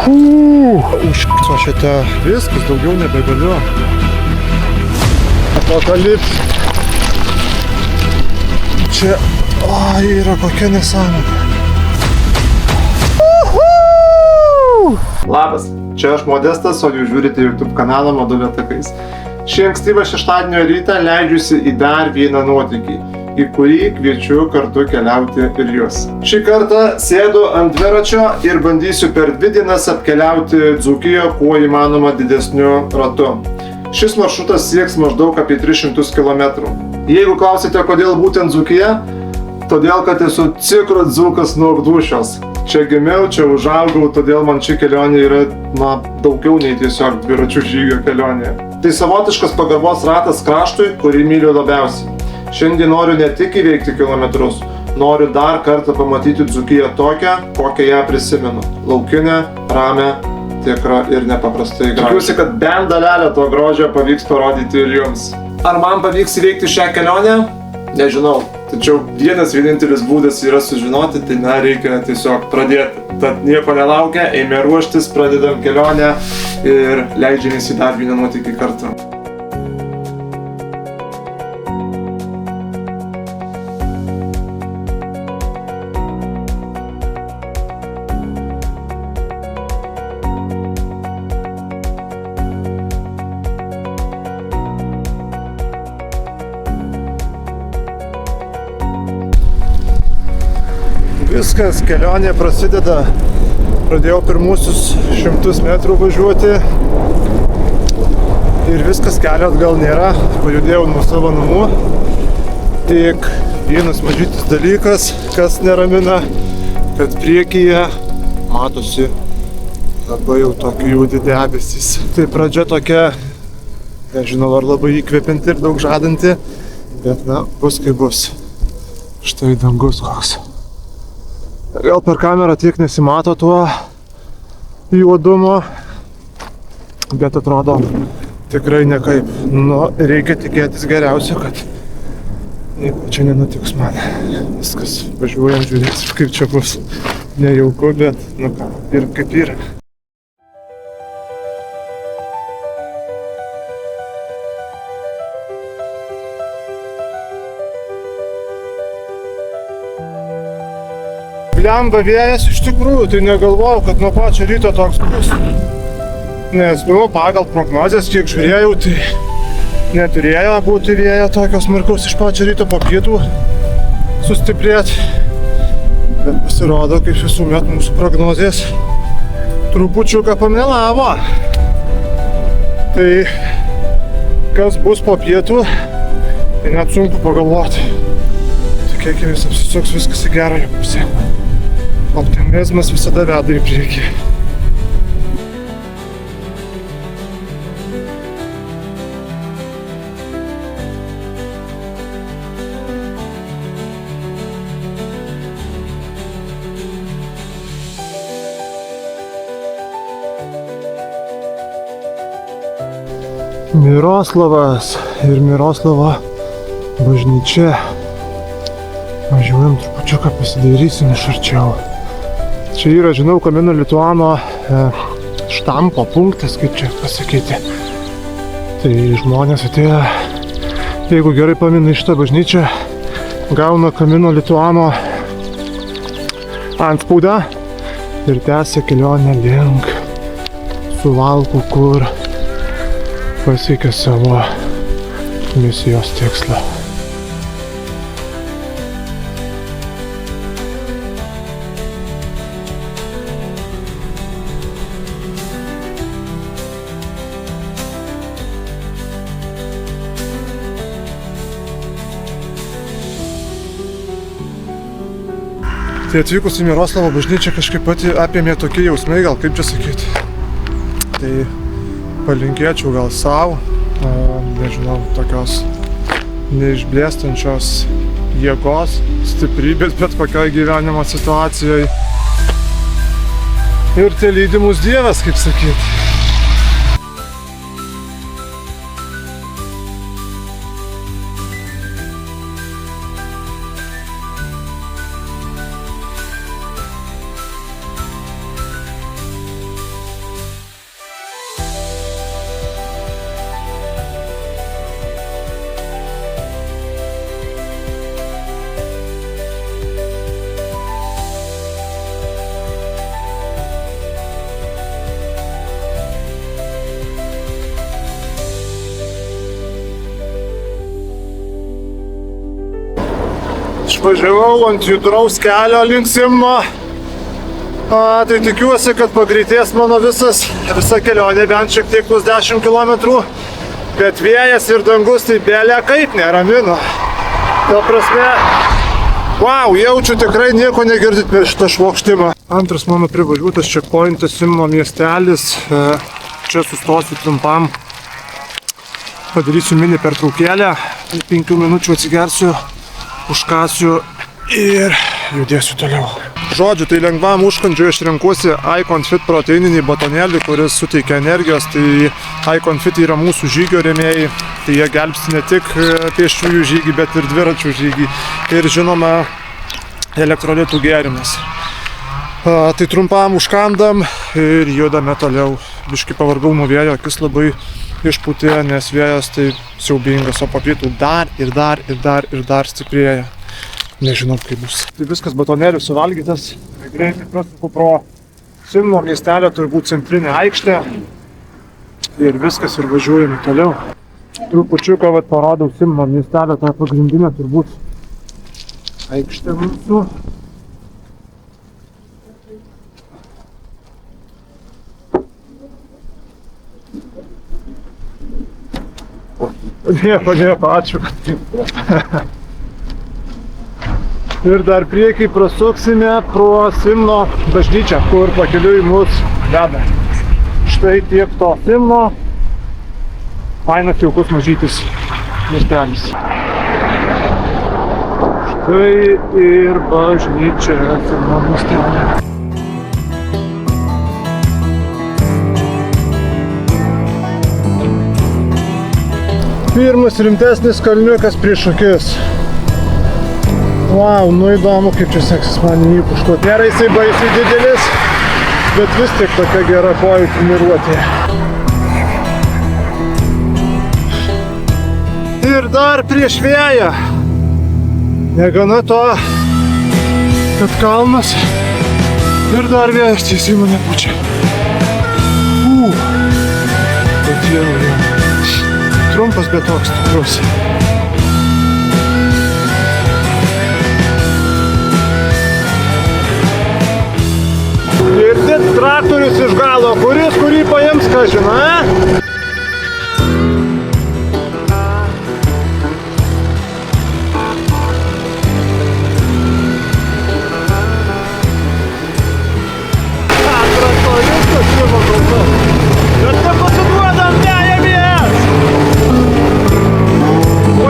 Užkso šitą. Viskas, daugiau nebegaliu. Apokalips. Čia yra kokia nesąmonė. Labas, čia aš Modestas, o jūs žiūrite YouTube kanalą Modulio takais. Šį ankstyvą šeštadienio rytą leidžiuosi į dar vieną nuotykį, į kurį kviečiu kartu keliauti ir jūs. Šį kartą sėdu ant dviračio ir bandysiu per 2 dienas apkeliauti Dzūkiją kuo įmanoma didesniu ratu. Šis maršrutas sieks maždaug apie 300 km. Jeigu klausite, kodėl būtent Dzūkija, todėl kad esu tikras dzūkas nuo dūšios. Čia gimiau, čia užaugau, todėl man ši kelionė yra, daugiau nei tiesiog dviračių žygio kelionė. Tai savotiškas pagarbos ratas kraštui, kurį myliu labiausiai. Šiandien noriu ne tik įveikti kilometrus, noriu dar kartą pamatyti Dzūkiją tokią, kokią ją prisimenu. Laukinę, ramią, tikrą ir nepaprastai gražią. Tikiuosi, kad bent dalelę to grožio pavyks parodyti ir jums. Ar man pavyks įveikti šią kelionę? Nežinau. Tačiau vienintelis būdas yra sužinoti, tai reikia tiesiog pradėti. Tad nieko nelaukia, eime ruoštis, pradedam kelionę ir leidžiamės į dar vieną nuotykį kartu. Viskas, kelionė prasideda. Pradėjau pirmusius 100 metrų važiuoti ir viskas, kelio atgal nėra. Pajudėjau nuo savo namų. Tik vienas mažytis dalykas, kas neramina, kad priekyje matosi labai jau tokie juodi debesys. Tai pradžia tokia, nežinau, ar labai įkvepianti ir daug žadanti, bet bus kaip bus. Štai dangus koks. Gal per kamerą tiek nesimato tuo juodumo, bet atrodo tikrai nekaip. Reikia tikėtis geriausio, kad nieko čia nenutiks man. Viskas, važiuojam, žiūrėsim, kaip čia bus. Nejauku, bet ir kaip yra. Lemba vėjas, iš tikrųjų, tai negalvojau, kad nuo pačio ryto toks bus. Nes, pagal prognozes, kiek žiūrėjau, tai neturėjo būti vėjo tokios smarkaus iš pačio ryto po pietų sustiprėti. Bet pasirodo, kaip visuomet mūsų prognozės trupučiuką pamelavo. Tai kas bus po pietų, tai net sunku pagalvoti. Tikėkimės, apsisuks viskas į gerąją pusę. Optimizmas visada veda į priekį. Miroslavas ir Miroslavo bažnyčia. Važiuojam trupučiuką pasidairysim iš arčiau. Čia yra, žinau, Kamino Lituano štampo punktas, kaip čia pasakyti. Tai žmonės atėjo, jeigu gerai pamenu, iš tą bažnyčią, gauna Kamino Lituano antspaudą ir tęsia kelionę link Suvalkų, kur pasiekia savo misijos tikslą. Tai atvykus į Miroslavo bažnyčią kažkaip pati apėmė tokie jausmai, gal kaip čia sakyti. Tai palinkėčiau gal savo, nežinau, tokios neišblėstančios jėgos, stiprybės bet kokioj gyvenimo situacijoje. Ir tai lydi mus Dievas, kaip sakyti. Išvažiavau ant judraus kelio link Simno. Tai tikiuosi, kad pagreitės mano visa kelionė, bent šiek tiek tuos 10 km. Bet vėjas ir dangus tai belė kaip neramino. Ta prasme, wow, jaučiu tikrai nieko negirdit per šitą švokštimą. Antras mano privažiuotas checkpointas Simno miestelis. Čia sustosiu trumpam. Padarysiu mini pertraukėlę. 5 minučių atsigersiu, užkasiu ir judėsiu toliau. Žodžiu, tai lengvam užkandžiui aš renkuosi iConfit proteininį batonėlį, kuris suteikia energijos. Tai iConfit yra mūsų žygio rėmėjai. Tai jie gelbsti ne tik pėsčiųjų žygį, bet ir dviračių žygį. Ir žinoma, elektrolitų gėrimas. Tai trumpam užkandam ir judame toliau. Biškį pavargau nuo vėjo, akis labai išpūtė, nes vėjas tai siaubingas, o po pietų dar stiprėja. Nežinau, kaip bus. Tai viskas batonėlis suvalgytas. Greitai prasuku pro Simno miestelio, turbūt centrinė aikštė. Ir viskas ir važiuojame toliau. Trupučiuką parodau Simno miestelio, tą pagrindinę turbūt aikštę mūsų. Nieko, ačiū. Ir dar priekiai prasuksime pro Simno bažnyčią, kur pakeliui mus veda. Štai tiek to Simno. Fainas jaukus mažytis miestelis. Štai ir bažnyčia Simno miestelė. Pirmas rimtesnis kalniukas prieš akis. Wow, nu įdomu, kaip čia seksis man jį puškuoti. Nėra jisai baisiai didelis, bet vis tik tokia gera kojų treniruotė. Ir dar prieš vėją. Negana to, kad kalnas ir dar vėjas tiesiai mane pučia. Bet jau. Trumpas, bet toks stiprus. Girdit traktorius iš galo, kuris kurį paims, ką žino,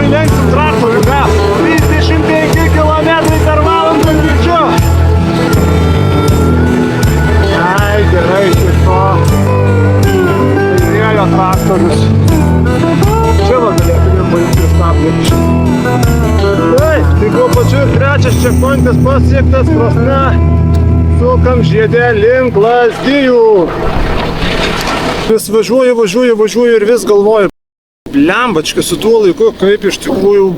lenksim traktorių, gal 35 km per valandą greičiu. Ai, gerai, tik to. Vėjo traktorius. Čia va galėtumėm paimti stabdį. Taip, tai buvo pačiu ir trečias checkpointas pasiektas, prasme, sukam žiedę link Lazdijų. Vis važiuoju ir vis galvoju. Blembački su tuo laiku, kaip iš tikrųjų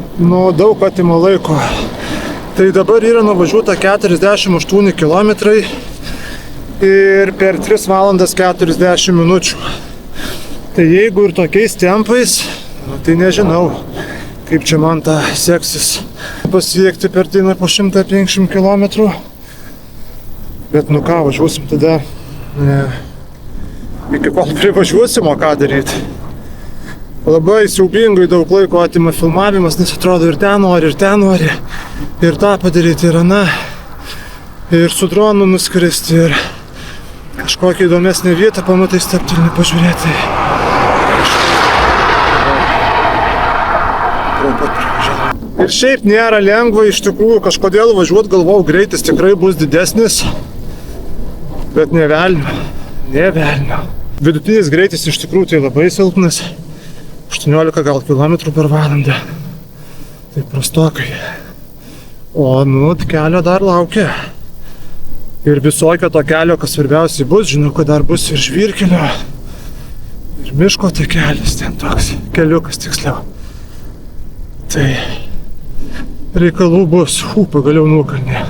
daug atima laiko. Tai dabar yra nuvažiuota 48 km ir per 3 valandas 40 minučių. Tai jeigu ir tokiais tempais, tai nežinau, kaip čia man tą seksis pasiekti per dieną po 150 km. Bet nu ką, važiuosim tada, iki kol privažiuosim, o ką daryti. Labai siaubingai daug laiko atima filmavimas, nes atrodo ir ten nori, ir tą padaryti, ir aną, ir su dronu nuskristi, ir kažkokią įdomesnę vietą pamatai steptelni pažiūrėti. Ir šiaip nėra lengva, iš tikrųjų kažkodėl važiuot, galvau, greitis tikrai bus didesnis, bet ne velnio. Vidutinis greitis iš tikrųjų tai labai silpnas. 18 gal kilometrų per valandą. Tai prastokai. O kelio dar laukia. Ir visokio to kelio, kas svarbiausiai bus, žinau, kad dar bus ir žvyrkelio. Ir miško takelis, ten toks keliukas tiksliau. Tai reikalų bus. Pagaliau nukalnė.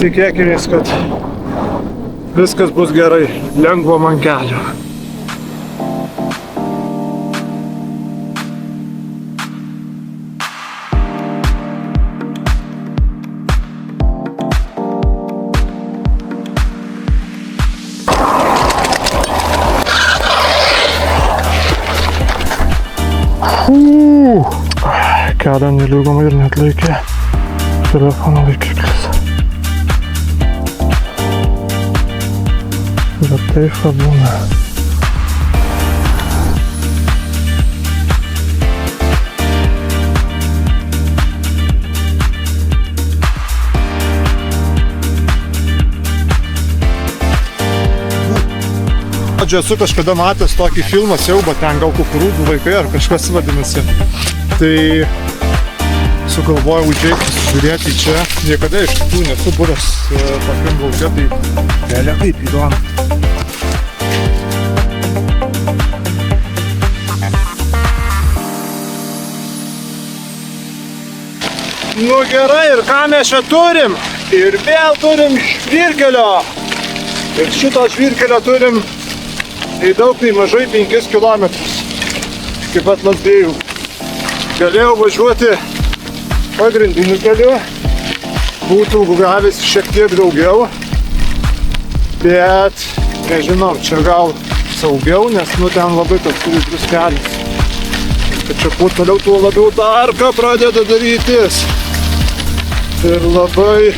Tikėkimės, kad viskas bus gerai. Lengvo man kelio. kelio nelygumo ir net laikė telefono laikiklis. Bet taip būna. Esu kažkada matęs tokį filmą siaubą, ten gal kukurūzų vaikai ar kažkas vadinasi. Tai sugalvojau užeiti žiūrėti čia. Niekada iš tikrųjų nesu buvęs tokiam lauke, tai kelia kaip įdomu. Nu gerai, ir ką mes čia turim? Ir vėl turim žvyrkelio. Ir šito žvyrkelio turim tai daug, tai mažai 5 kilometrus iki pat Lazdijų. Galėjau važiuoti pagrindiniu keliu, būtų gavęs šiek tiek daugiau, bet nežinau, čia gal saugiau, nes ten labai toks slidus kelias. Kad čia kuo toliau, tuo labiau tarka pradeda darytis. Ir labai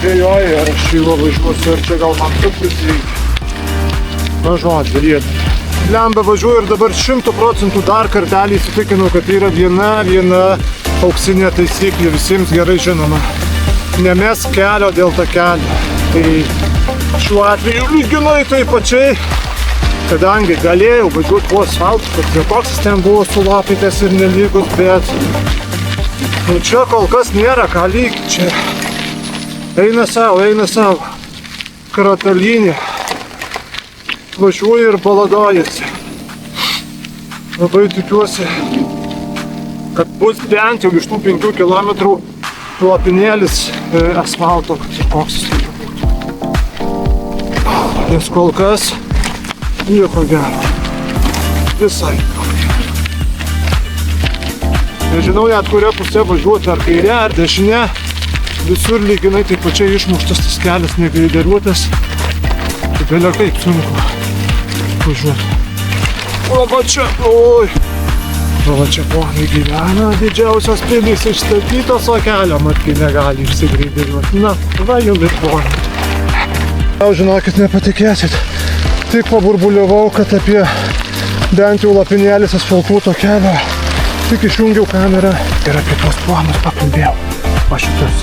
dėjoju, ar aš jį važiuosiu, ar čia gal man truputį reikia. Na žodžiu, riedė. Lemba važiuoju ir dabar 100% dar kartelį įsitikinau, kad yra viena auksinė taisyklė, visiems gerai žinoma. Nemesk kelio dėl takelio. Tai šiuo atveju lyginai taip pačiai, kadangi galėjau važiuoti po asfaltu, kad koks jis ten buvo sulapytas ir nelygus, bet nu, čia kol kas nėra ką lygti. Čia eina savo kratalinė. Važiuoja ir baladojasi. Labai tikiuosi, kad bus bent jau iš tų 5 kilometrų lopinėlis asfalto, kad ir koks jis turi būti. Nes kol kas nieko gero. Visai nieko gero. Nežinau net kuria pusė važiuoti, ar kairė, ar dešinė. Visur lyginai taip pačiai išmuštas tas kelias, negreideriuotas. Tai belia kaip sunku važiuoti. O va čia, oi. Va čia ponai gyvena didžiausios pilys išstatytos, o kelio matkai negali išsigreideriuoti. Na, va jau ir ponai. Jau žinokit, nepatikėsit. Tik paburbuliavau, kad apie bent jau lapinėlis asfaltuoto kelio. Tik išjungiau kamerą ir apie tuos planus pakalbėjau. Va šitas.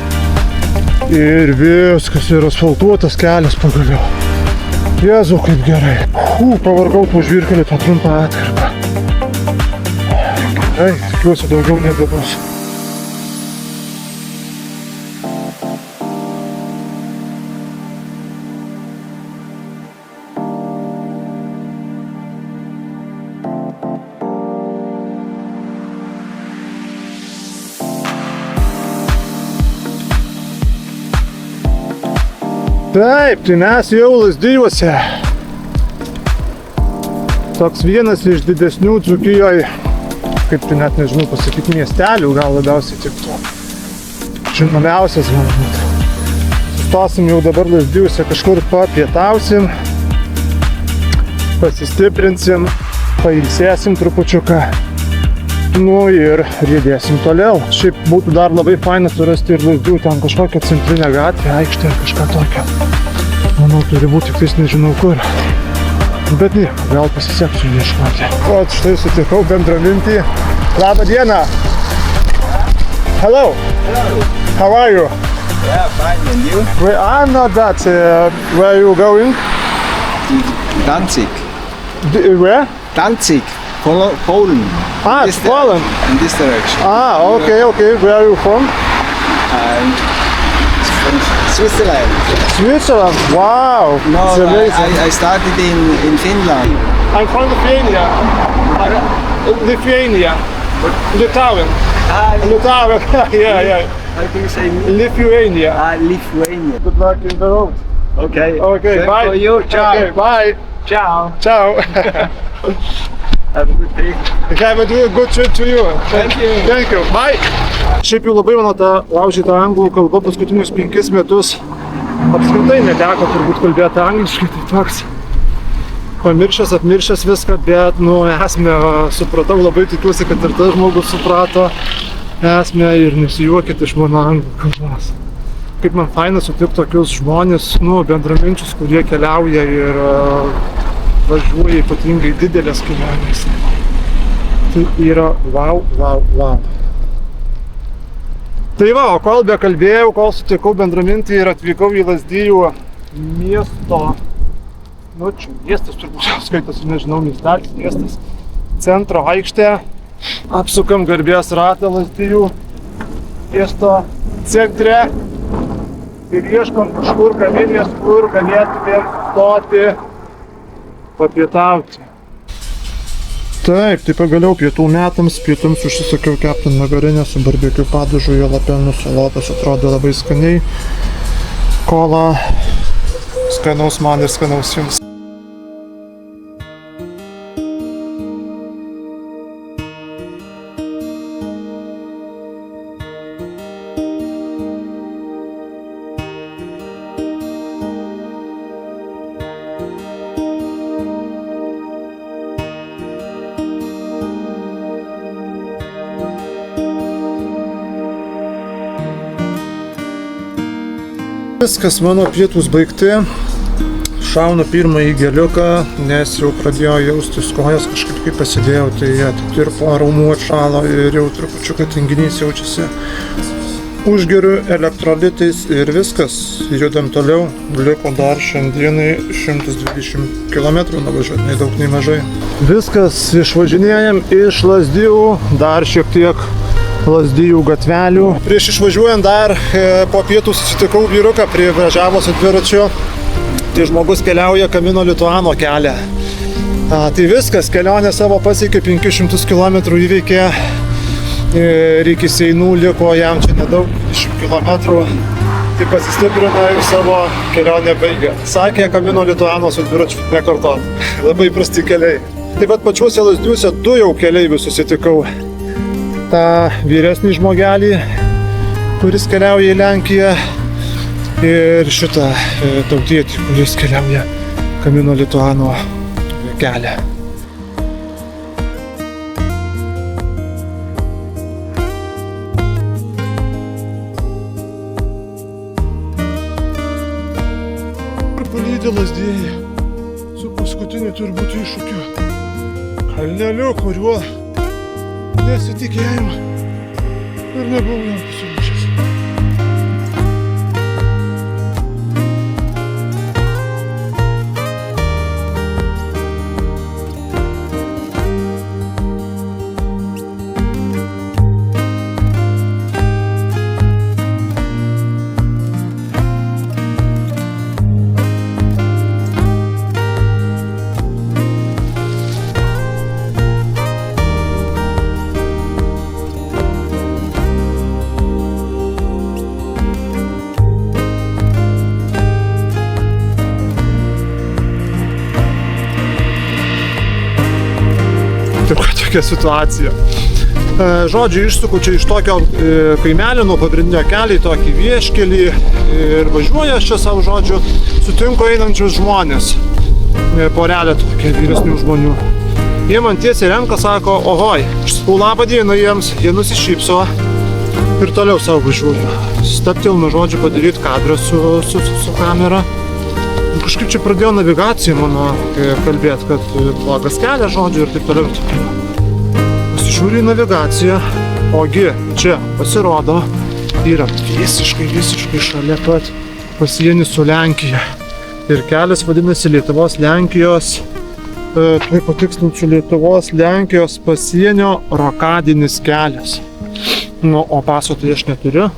Ir viskas, ir asfaltuotas kelias pagaliau. Jėzau, kaip gerai. Pavargau po žvyrkelį tą trumpą atkarpą. Gerai, tikiuosi daugiau nebebus. Taip, tai mes jau Lazdijuose. Toks vienas iš didesnių Dzūkijoje, kaip tai net nežinau pasakyti, miestelių, gal labiausiai tik to. Žinomiausias galbūt. Sustosim jau dabar Lazdijuose, kažkur papietausim, pasistiprinsim, pailsėsim trupučiuką. Nu ir riedėsim toliau. Šiaip būtų dar labai faina surasti ir Lazdijų ten kažkokią centrinę gatvę, aikštę ar kažką tokio. Manau, turi būti tik tais nežinau kur. Bet ne, gal pasiseksiu ieškoti. O, štai sutikau bendramintį. Labą dieną! Hello! Hello! How are you? Yeah, fine, and you? Well, I'm not that. Where are you going? Danzig. Where? Danzig, Poland. Ah, it's Poland. In this direction. Ah, okay. Where are you from? And from Switzerland. Switzerland. Wow. No, it's amazing. I started in Finland. I'm from Lithuania. Lithuania. Litauen. Litauen. Yeah. How do you say Lithuania. Lithuania. Good luck in the road. Okay. Okay, Same bye. for you. Ciao. Okay, bye. Ciao. Ciao. Have a good day. Have a good trip to you. Thank you. Thank you. Bye. Šiaip jau labai mano ta laužyta anglų kalba paskutinius 5 metus apskritai neteko turbūt kalbėti angliškai, tai toks pamiršęs, apmiršęs viską, bet, esmę supratau, labai tikiuosi, kad ir tas žmogus suprato esmę ir nesijuokit iš mano anglų kalbos. Kaip man faina sutikti tokius žmonės, bendraminčius, kurie keliauja ir važiuoja ypatingai didelės kelionės. Tai yra wow. Tai va, o kol bekalbėjau, kol sutikau bendramintį ir atvykau į Lazdijų miesto, čia miestas turbūt skaitosi, nežinau, miestas, centro aikštė, apsukam garbės ratą Lazdijų miesto centre ir ieškom kažkur kavinės, kur galėtumėm stoti, papietauti. Taip, tai pagaliau pietų metams, pietums užsisakiau keptą magarinę su barbekiu padažu, jalapeno salotas, atrodo labai skaniai. Kola, skanaus man ir skanaus jums. Viskas, mano pietūs baigti, šaunu pirmąjį geliuką, nes jau pradėjo jaustis kojas, kažkaip kaip pasidėjau, tai atitirpo, raumų atšalo ir jau trupučiuką tinginys jaučiasi. Užgeriu elektrolitais ir viskas, judam toliau, liko dar šiandienai 120 km nuvažiuoti, nei daug, nei mažai. Viskas, išvažinėjam iš Lazdijų, dar šiek tiek Lazdijų gatvelių. Prieš išvažiuojant dar po pietų susitikau vyruką, privažiavo su dviračiu. Tai žmogus keliauja Camino Lituano kelią. Tai viskas, kelionė savo pasiekė 500 km įveikė ir iki Seinų liko jam čia nedaug, 10 km. Tai pasistiprino ir savo kelionę baigė. Sakė, Camino Lituano su dviračiu nekartot. Labai prasti keliai. Taip pat pačiuose Lazdijuose 2 jau keleivius susitikau. tą vyresnį žmogelį, kuris keliauja į Lenkiją, ir šitą tautietį, kuris keliauja Camino Lituano kelią. Palydė Lazdijai su paskutiniu turbūt iššūkiu. Kalneliu, kuriuo nesitikėjau ir nebuvau jam pasiruošęs. Tokia situacija. Žodžiu, išsuku čia iš tokio kaimelio nuo pagrindinio kelio į tokį vieškelį ir važiuoju aš čia savo, žodžiu, sutinku einančius žmonės. Porelė tokia vyresnių žmonių. Jie man tiesiai renka, sako, ohoj, aš sakau labą dieną jiems, jie nusišypso ir toliau savo važiuoju. Stabtelnu, žodžiu, padaryti kadrą su kamera. Kažkaip čia pradėjo navigacija mano kalbėti, kad blogas kelias, žodžiu, ir taip toliau. Pasižiūriu į navigaciją, ogi čia pasirodo yra visiškai šalia pat pasienis su Lenkija. Ir kelias vadinasi Lietuvos-Lenkijos, tai patikslinsiu, Lietuvos-Lenkijos pasienio rokadinis kelias. Nu, o paso tai aš neturiu.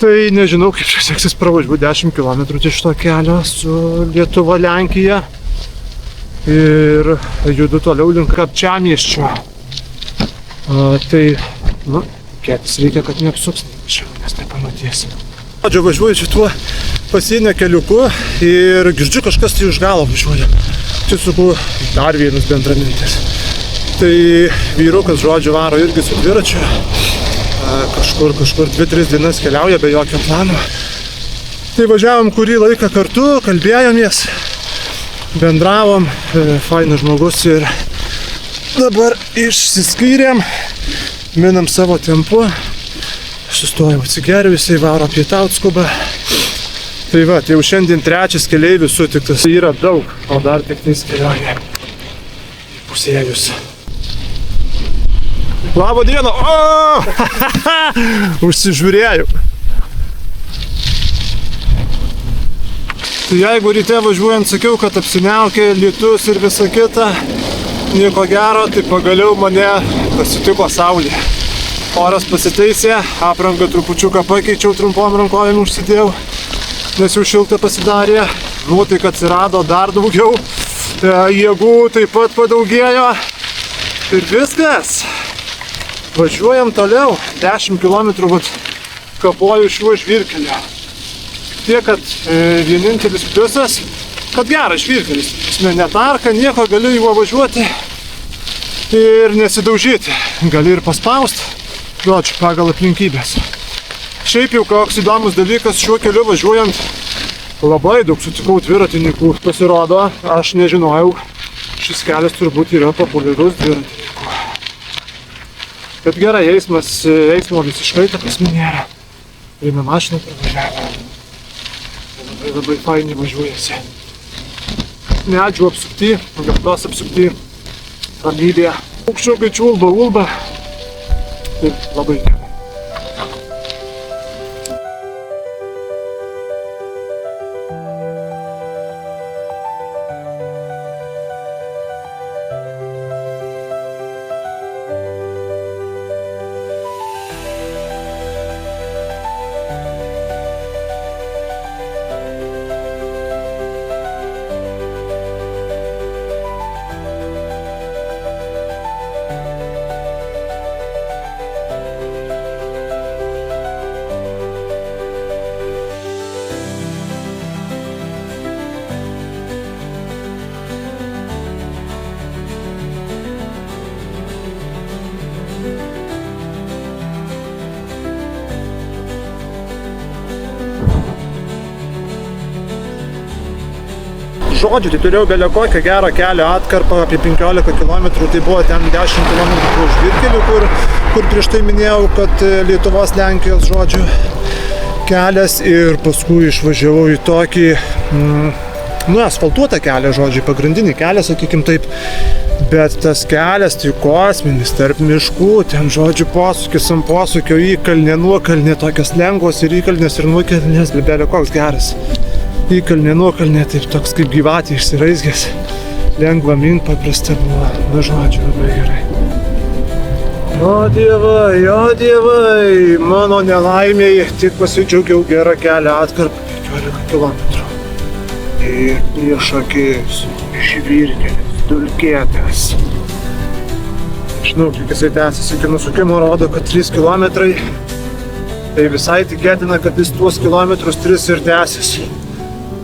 Tai nežinau, kaip čia seksis pravažiuoti 10 km iš to kelio su Lietuva-Lenkija. Ir judu toliau link Kapčiamiesčio. Tai, nu, kėtis reikia, kad neapsuks, nes nepamatysim. Žodžiu, važiuoju šituo pasienio keliuku ir girdžiu, kažkas tai už galo važiuoja. Čia sakau, dar vienas bendramintis. Tai vyrukas, žodžiu, varo irgi su dviračiu. Kažkur 2-3 dienas keliauja be jokio plano. Tai važiavom kurį laiką kartu, kalbėjomės. bendravom, fainas žmogus ir dabar išsiskyrėm, minam savo tempu, sustojau atsigeriu, jisai varo pietaut skubą. Tai va, tai jau šiandien trečias keleivis sutiktas, yra daug, o dar tik tais kelioja pusėjus. Labą dieną! O! Užsižiūrėjau. Tai jeigu ryte važiuojant sakiau, kad apsiniaukė lietus ir visa kita, nieko gero, tai pagaliau mane pasitiko saulė. Oras pasitaisė, aprangą trupučiuką pakeičiau, trumpom rankovėm užsidėjau, nes jau šilta pasidarė, nuotaika atsirado dar daugiau, jėgų taip pat padaugėjo ir viskas. Važiuojam toliau, 10 km kapoju šiuo žvyrkeliu. Tiek, kad vienintelis pliusas, kad geras žvyrkelis. Netarka, nieko, gali juo važiuoti ir nesidaužyti. Gali ir paspausti, žodžiu, pagal aplinkybės. Šiaip jau koks įdomus dalykas, šiuo keliu važiuojant labai daug sutikau dviratininkų. Pasirodo, aš nežinojau, šis kelias turbūt yra populiarus dviratininkų. Bet gerai, eismo visiškai ta prasme nėra. Turime mašiną pravažiavę. Labai fainiai važiuojasi. Medžių apsupti, gamtos apsupti, ramybė. Paukščiukai čiulba. Ir labai gerai. Žodžiu, tai turėjau belio kokią gerą kelio atkarpą apie 15 km, tai buvo ten 10 km žvyrkelių, kur prieš tai minėjau, kad Lietuvos, Lenkijos, žodžiu, kelias ir paskui išvažiavau į tokį, asfaltuotą kelią, žodžiu, pagrindinį kelią, sakykim taip, bet tas kelias tai kosminis, tarp miškų, ten, žodžiu, posūkis ant posūkio, įkalnė, nuokalnė, tokios lengvos ir įkalnės ir nuokalnės, belio koks geras. Įkalnė, nuokalnė, taip toks kaip gyvatė išsiraizgęs, lengva mint, paprasta buvo, na žodžiu, labai gerai. O dievai, mano nelaimėj, tik pasidžiaugiau gerą kelią atkarpą 15 km. Ir prieš akis, žvyrkelis, dulkėtas. Žinau, kiek jisai tęsiasi iki nusukimo, rodo, kad 3 km. Tai visai tikėtina, kad jis tuos kilometrus 3 ir tęsiasi.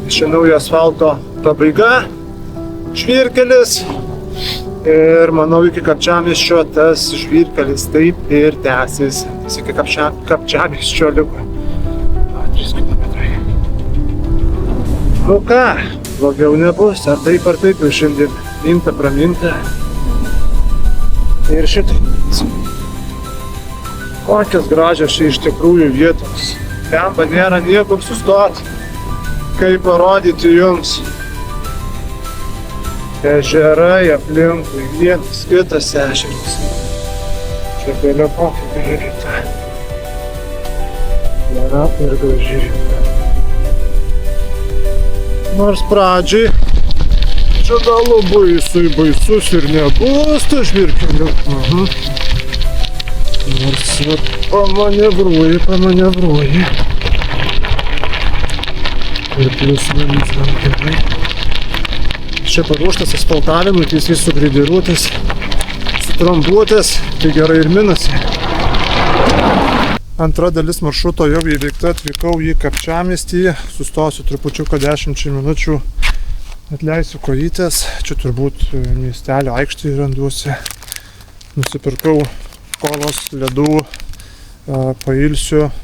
Čia naujo asfalto pabaiga, žvyrkelis ir manau iki Kapčiamiesčio tas žvyrkelis taip ir tęsis. Iki Kapčiamiesčio liko 3 km. Nu ką, blogiau nebus, ar taip jau šiandien minta, praminta. Ir šitai. Kokios gražios čia iš tikrųjų vietos. Ten nėra niekur sustoti. Kaip parodyti jums. Ežerai aplinkui, vienas kitas ežeras. Čia belio kokia gražita. Gera ir gražita. Nors pradžiai čia gal labai baisus ir nebus tas žvyrkeliu. Nors pamanevruoji. Ir plius minus gan gerai. Čia paruoštas asfaltavimui, tai jis sugridiruotas, sutrambuotas, tai gerai ir minasi. Antra dalis maršruto jau įveikta, atvykau į Kapčiamiestį, sustosiu trupučiuką 10 minučių, atleisiu kojytės, čia turbūt miestelio aikštėje randuosi. Nusipirkau kolos, ledų, pailsiu.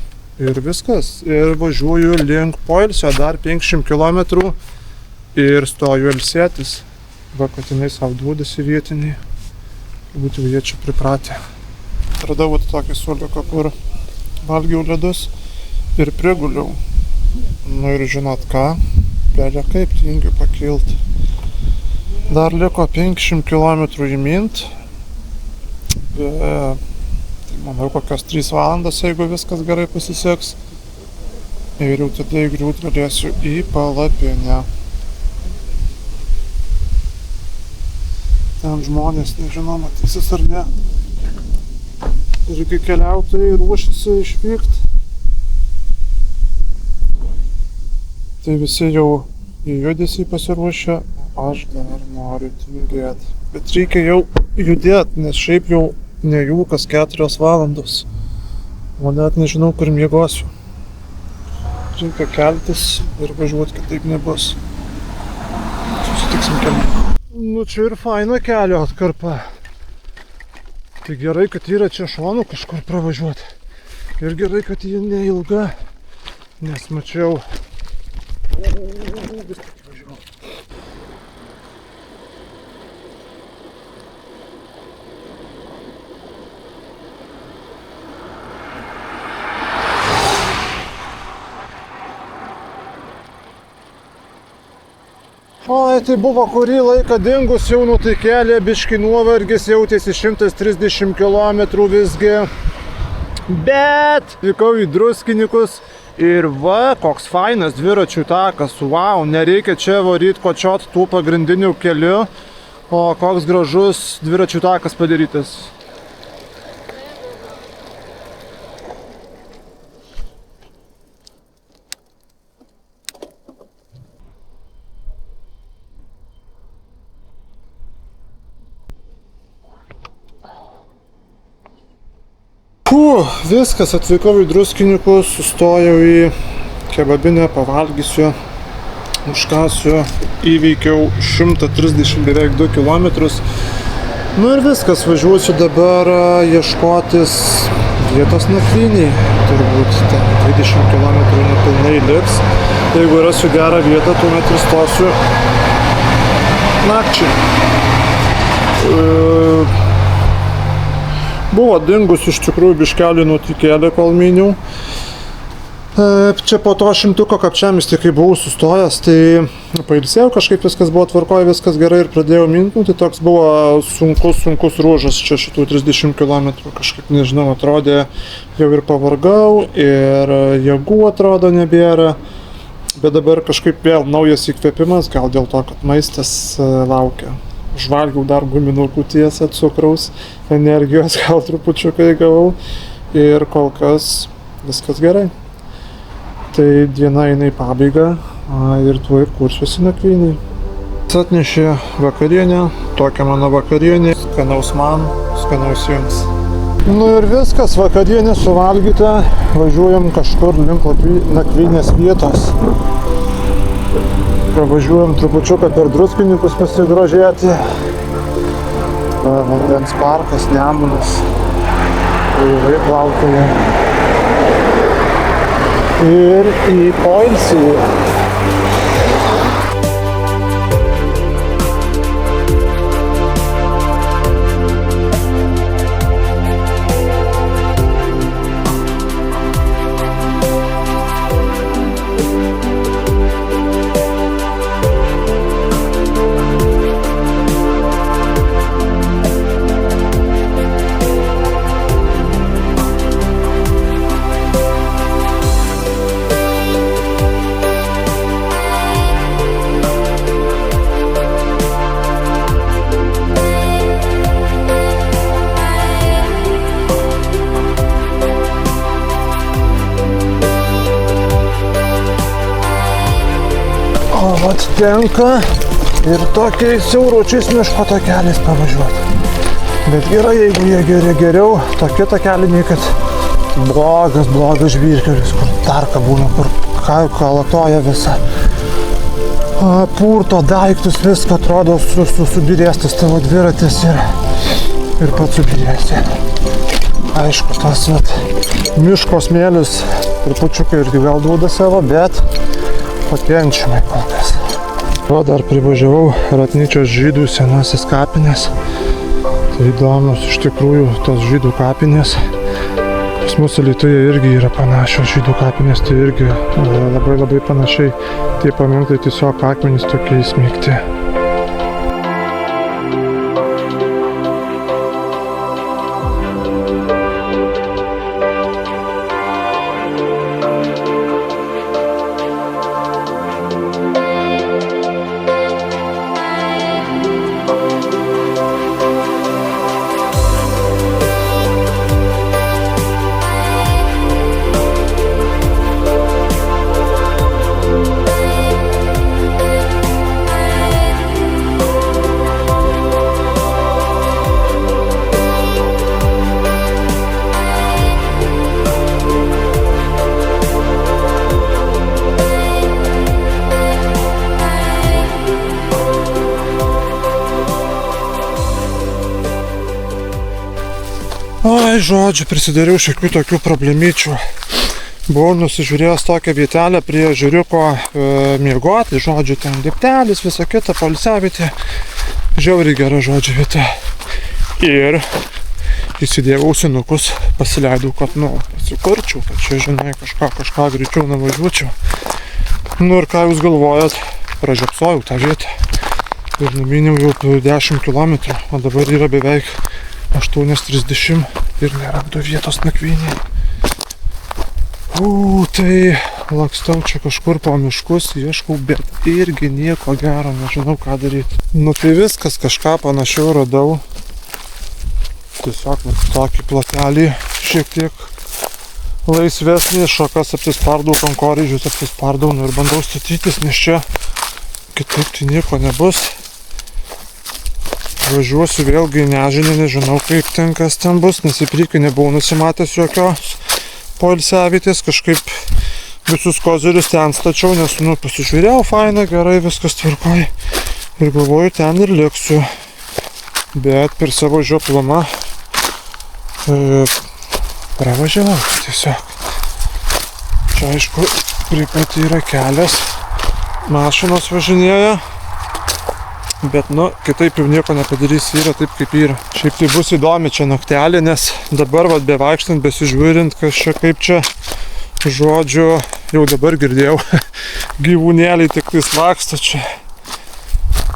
Ir viskas. Ir važiuoju link poilsio, dar 500 km ir stoju ilsėtis. Va, katinai savo duodasi vietiniai. Turbūt jau jie čia pripratę. Radau tokį suoliuką, kur valgiau ledus ir priguliau. Nu ir žinot ką, belia kaip tingiu pakilti. Dar liko 500 km įmint. Tai manau kokios 3 valandas, jeigu viskas gerai pasiseks. Ir jau tada įgriūt galėsiu į palapinę. Ten žmonės, nežinau, matysis ar ne. Irgi keliautojai ruošiasi išvykti. Tai visi jau į judesį pasiruošę, aš dar noriu tingėti. Bet reikia jau judėti, nes šiaip jau nejūkas 4 valandos. O net nežinau, kur miegosiu. Reikia keltis ir važiuoti, kitaip nebus. Susitiksim keliu. Nu čia ir faina kelio atkarpa. Tai gerai, kad yra čia šonu kažkur pravažiuoti. Ir gerai, kad ji neilga, nes mačiau. Oi, tai buvo kurį laiką dingus jau nuotaikėlė, biški nuovargis, jautėsi 130 km visgi. Bet vykau į Druskininkus ir va, koks fainas dviračių takas, wow, nereikia čia varyti kočiot tų pagrindinių kelių, o koks gražus dviračių takas padarytas. Viskas, atvykau į Druskininkus, sustojau į kebabinę, pavalgysiu, užkąsiu, įveikiau 130 beveik 2 km. Nu ir viskas, važiuosiu dabar ieškotis vietos nakvynei, turbūt 20 km nepilnai liks. Jeigu rasiu gerą vietą, tuomet ir stosiu nakčiai. Buvo dingus iš tikrųjų biškelį nuotikėlė, kol myniau. Čia po to šimtuko kapčiamistį, kai buvau sustojęs, tai pailsėjau, kažkaip viskas buvo tvarkoje, viskas gerai ir pradėjau minti. Tai toks buvo sunkus ruožas čia šitų 30 km. Kažkaip, nežinau, atrodė, jau ir pavargau, ir jėgų atrodo nebėra. Bet dabar kažkaip vėl naujas įkvėpimas, gal dėl to, kad maistas laukia. Žvalgiau dar guminukų tiesą, cukraus, energijos gal trupučiukai gavau ir kol kas viskas gerai. Tai diena eina į pabaigą ir tuo ir kursiuosi nakvynei. Atnešė vakarienę, tokia mano vakarienė, skanaus man, skanaus jums. Nu ir viskas, vakarienė suvalgyta, važiuojam kažkur link nakvynės vietos. Pravažiuojam trupučiuką per Druskininkus pasigrožėti. Vandens parkas, Nemunas, laivai plaukioja. Ir į poilsį. Tenka ir tokiais siauručiais miško takeliais pavažiuoti. Bet yra, jeigu jie geriau, tokie takeliai nei kad blogas žvyrkelis, kur tarka būna, kur kalatoja visą. Purto daiktus, viską atrodo subirėstas tavo dviratis ir pats subirėsi. Aišku, tas miško smėlis trupučiukai irgi gal duoda savo, bet pakenčiamai kol kas. O, dar privažiavau Ratnyčios žydų senasis kapinės. Tai įdomus iš tikrųjų tos žydų kapinės. Pas mūsų Alytuje irgi yra panašios žydų kapinės, tai irgi labai panašiai tie paminklai, tiesiog akmenys tokie įsmeigti. Oi, žodžiu, prisidariau šiokių tokių problemyčių. Buvau nusižiūrėjęs tokią vietelę prie žiūriuko miegoti, žodžiu, ten diptelis, visa kita, poilsiavietė. Žiauriai gera, žodžiu, vieta. Ir įsidėjau ausinukus, pasileidau, kad, pasikurčiau, kad čia, žinai, kažką greičiau nuvažiuočiau. Ir ką jūs galvojat, pražiopsojau tą vietą. Ir numiniau jau 10 km, o dabar yra beveik 8:30 ir nerandu vietos nakvynėje. Tai lakstau čia kažkur po miškus, ieškau, bet irgi nieko gero, nežinau ką daryti. Tai viskas, kažką panašiau radau. Tiesiog tokį platelį, šiek tiek laisvesnį, šakas apsispardau, kankorėžius apsispardau, ir bandau statytis, nes čia kitaip tai nieko nebus. Važiuosiu vėlgi į nežinį, nežinau kaip ten kas ten bus, nes į priekį nebuvau nusimatęs jokios poilsiavietės, kažkaip visus kozirius ten stačiau, nes pasižiūrėjau, faina, gerai, viskas tvarkoj ir galvoju, ten ir liksiu. Bet per savo žioplumą pravažiavau tiesiog. Čia aišku, prie pat yra kelias, mašinos važinėja. Bet, kitaip jau nieko nepadarys, yra taip kaip yra. Šiaip tai bus įdomi čia naktelė, nes dabar bevaikštant, besižiūrint, kas čia kaip čia, žodžiu, jau dabar girdėjau, gyvūnėliai tik tai laksto čia.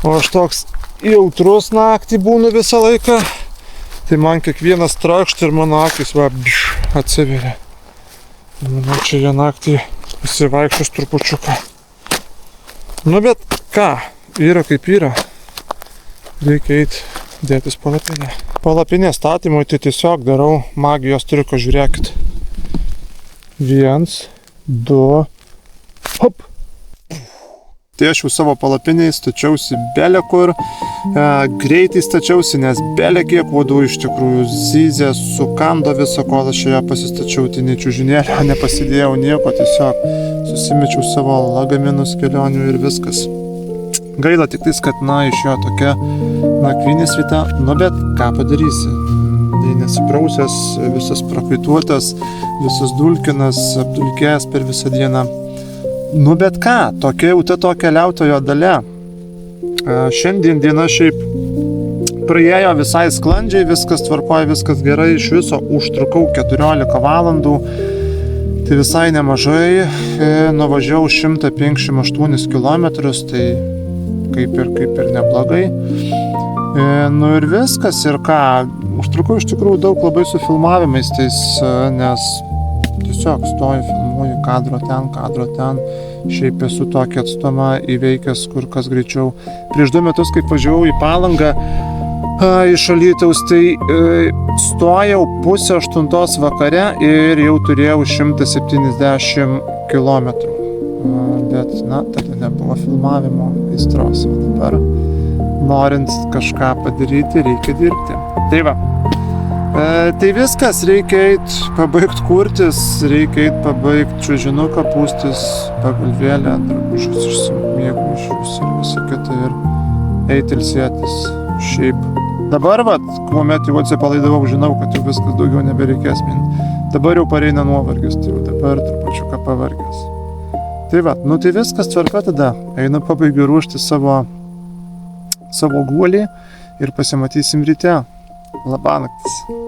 O aš toks jautrus naktį būnu visą laiką, tai man kiekvienas trakšt ir mano akis atsiveria. Manau, čia jie naktį įsivaikščios trupučiuką. Bet ką, yra kaip yra. Reikia eiti dėtis palapinę. Palapinės statymui tai tiesiog darau magijos triuką, žiūrėkit. 1, 2, hop! Tai aš jau savo palapiniai stačiausi belė kur, greitai stačiausi, nes belė kiek vadų iš tikrųjų zyzė, sukando visą, kol aš ją pasistačiau, tai nečiužinėlę, nepasidėjau nieko, tiesiog susimečiau savo lagaminus kelionių ir viskas. Gaila tik tais, kad, iš jo tokia nakvynės vieta, bet ką padarysi? Tai nesiprausęs, visas prakaituotas, visas dulkinas, apdulkėjęs per visą dieną. Bet ką, tokia jau to keliautojo dalia. Šiandien diena šiaip praėjo visai sklandžiai, viskas tvarkoja, viskas gerai, iš viso užtrukau 14 valandų. Tai visai nemažai, nuvažiavau 158 km, tai kaip ir neblogai. Ir viskas, ir ką, užtrukau iš tikrųjų daug labai su filmavimais, nes tiesiog stoju, filmuoju kadro ten, šiaip esu tokį atstumą įveikęs kur kas greičiau. Prieš 2 metus, kai važiavau į Palangą iš Alytaus, tai stojau 7:30 vakare ir jau turėjau 170 km. Bet, tada nebuvo filmavimo aistros, o dabar norint kažką padaryti, reikia dirbti. Tai va, tai viskas, reikia eit pabaigt kurtis, reikia eit pabaigt čiužinuką pūstis, pagalvėlę, drabužius išsimiegužius ir visą kitą ir eit ilsėtis. Šiaip dabar, kuomet jau atsipalaidavau, žinau, kad jau viskas daugiau nebereikės min. Dabar jau pareina nuovargis, tai jau dabar trupučiuką pavargęs. Tai va, nu tai viskas tvarka tada. Einu pabaigiu ruošti savo guolį ir pasimatysim ryte. Labanaktis.